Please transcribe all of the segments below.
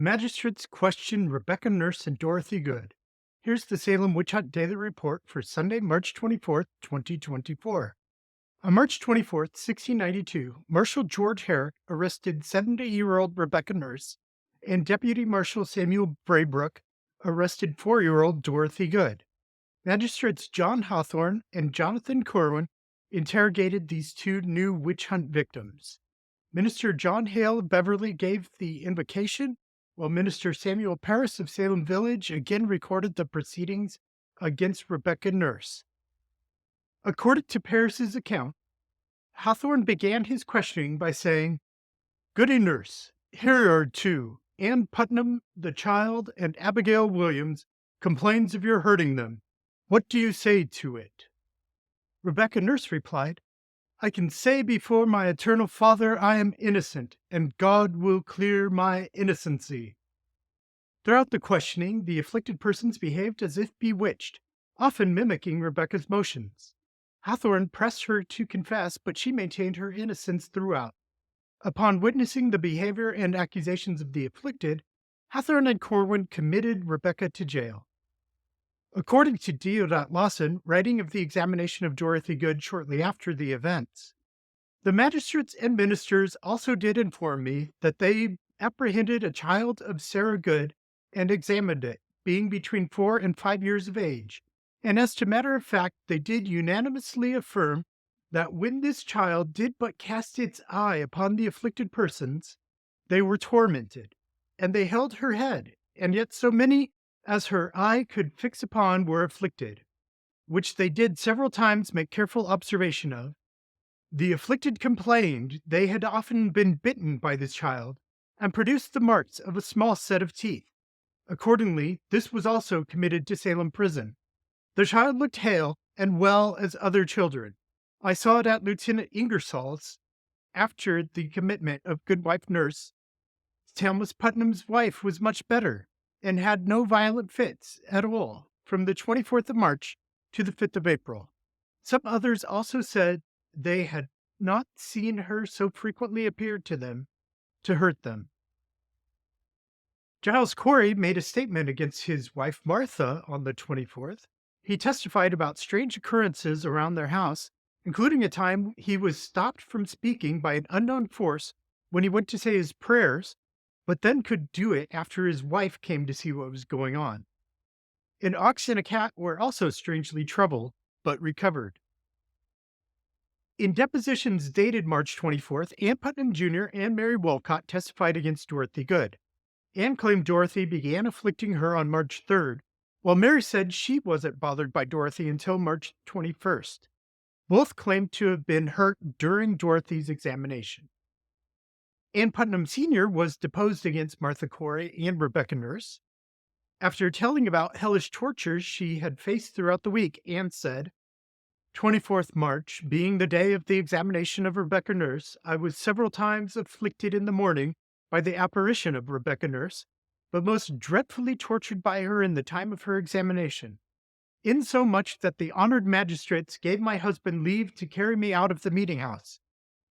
Magistrates question Rebecca Nurse and Dorothy Good. Here's the Salem Witch-Hunt Daily Report for Sunday, March 24th, 2024. On March 24th, 1692, Marshal George Herrick arrested 70-year-old Rebecca Nurse, and Deputy Marshal Samuel Braybrook arrested 4-year-old Dorothy Good. Magistrates John Hawthorne and Jonathan Corwin interrogated these two new witch hunt victims. Minister John Hale of Beverly gave the invocation, while Minister Samuel Parris of Salem Village again recorded the proceedings against Rebecca Nurse. According to Parris's account, Hawthorne began his questioning by saying, "Goody Nurse, here are two. Ann Putnam, the child, and Abigail Williams complains of your hurting them. What do you say to it?" Rebecca Nurse replied, "I can say before my eternal Father I am innocent, and God will clear my innocency." Throughout the questioning, the afflicted persons behaved as if bewitched, often mimicking Rebecca's motions. Hawthorne pressed her to confess, but she maintained her innocence throughout. Upon witnessing the behavior and accusations of the afflicted, Hawthorne and Corwin committed Rebecca to jail. According to Deodat Lawson, writing of the examination of Dorothy Good shortly after the events, the magistrates and ministers also did inform me that they apprehended a child of Sarah Good and examined it, being between 4 and 5 years of age. And as to matter of fact, they did unanimously affirm that when this child did but cast its eye upon the afflicted persons, they were tormented, and they held her head, and yet so many as her eye could fix upon were afflicted, which they did several times make careful observation of. The afflicted complained they had often been bitten by this child, and produced the marks of a small set of teeth. Accordingly, this was also committed to Salem prison. The child looked hale and well as other children. I saw it at Lieutenant Ingersoll's after the commitment of Goodwife Nurse. Thomas Putnam's wife was much better, and had no violent fits at all from the 24th of March to the 5th of April. Some others also said they had not seen her so frequently appear to them to hurt them. Giles Corey made a statement against his wife Martha on the 24th. He testified about strange occurrences around their house, including a time he was stopped from speaking by an unknown force when he went to say his prayers, but then could do it after his wife came to see what was going on. An ox and a cat were also strangely troubled, but recovered. In depositions dated March 24th, Ann Putnam Jr. and Mary Wolcott testified against Dorothy Good. Ann claimed Dorothy began afflicting her on March 3rd, while Mary said she wasn't bothered by Dorothy until March 21st. Both claimed to have been hurt during Dorothy's examination. Ann Putnam Sr. was deposed against Martha Corey and Rebecca Nurse. After telling about hellish tortures she had faced throughout the week, Ann said, 24th March, being the day of the examination of Rebecca Nurse, I was several times afflicted in the morning by the apparition of Rebecca Nurse, but most dreadfully tortured by her in the time of her examination, insomuch that the honored magistrates gave my husband leave to carry me out of the meeting house.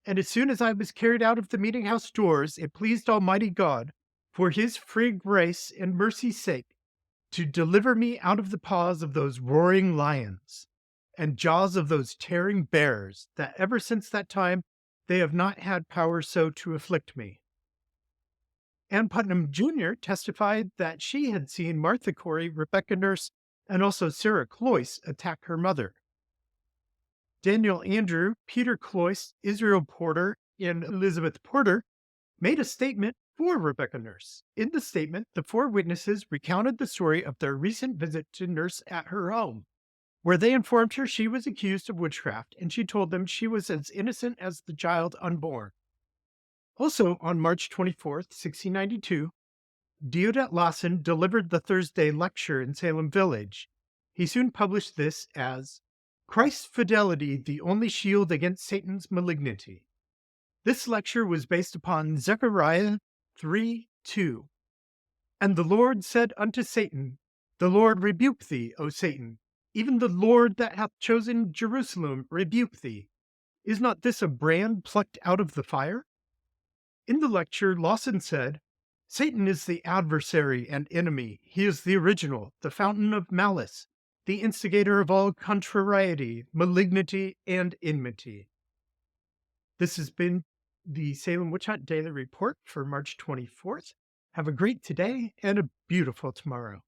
And as soon as I was carried out of the meeting house doors, it pleased Almighty God, for his free grace and mercy's sake, to deliver me out of the paws of those roaring lions and jaws of those tearing bears, that ever since that time they have not had power so to afflict me. Ann Putnam Jr. testified that she had seen Martha Corey, Rebecca Nurse, and also Sarah Cloyce attack her mother. Daniel Andrew, Peter Cloyce, Israel Porter, and Elizabeth Porter made a statement for Rebecca Nurse. In the statement, the 4 witnesses recounted the story of their recent visit to Nurse at her home, where they informed her she was accused of witchcraft, and she told them she was as innocent as the child unborn. Also, on March 24th, 1692, Deodat Lawson delivered the Thursday lecture in Salem Village. He soon published this as Christ's Fidelity, the Only Shield Against Satan's Malignity. This lecture was based upon Zechariah 3:2. And the Lord said unto Satan, The Lord rebuke thee, O Satan, even the Lord that hath chosen Jerusalem rebuke thee. Is not this a brand plucked out of the fire? In the lecture, Lawson said, Satan is the adversary and enemy. He is the original, the fountain of malice, the instigator of all contrariety, malignity, and enmity. This has been the Salem Witch-Hunt Daily Report for March 24th. Have a great today and a beautiful tomorrow.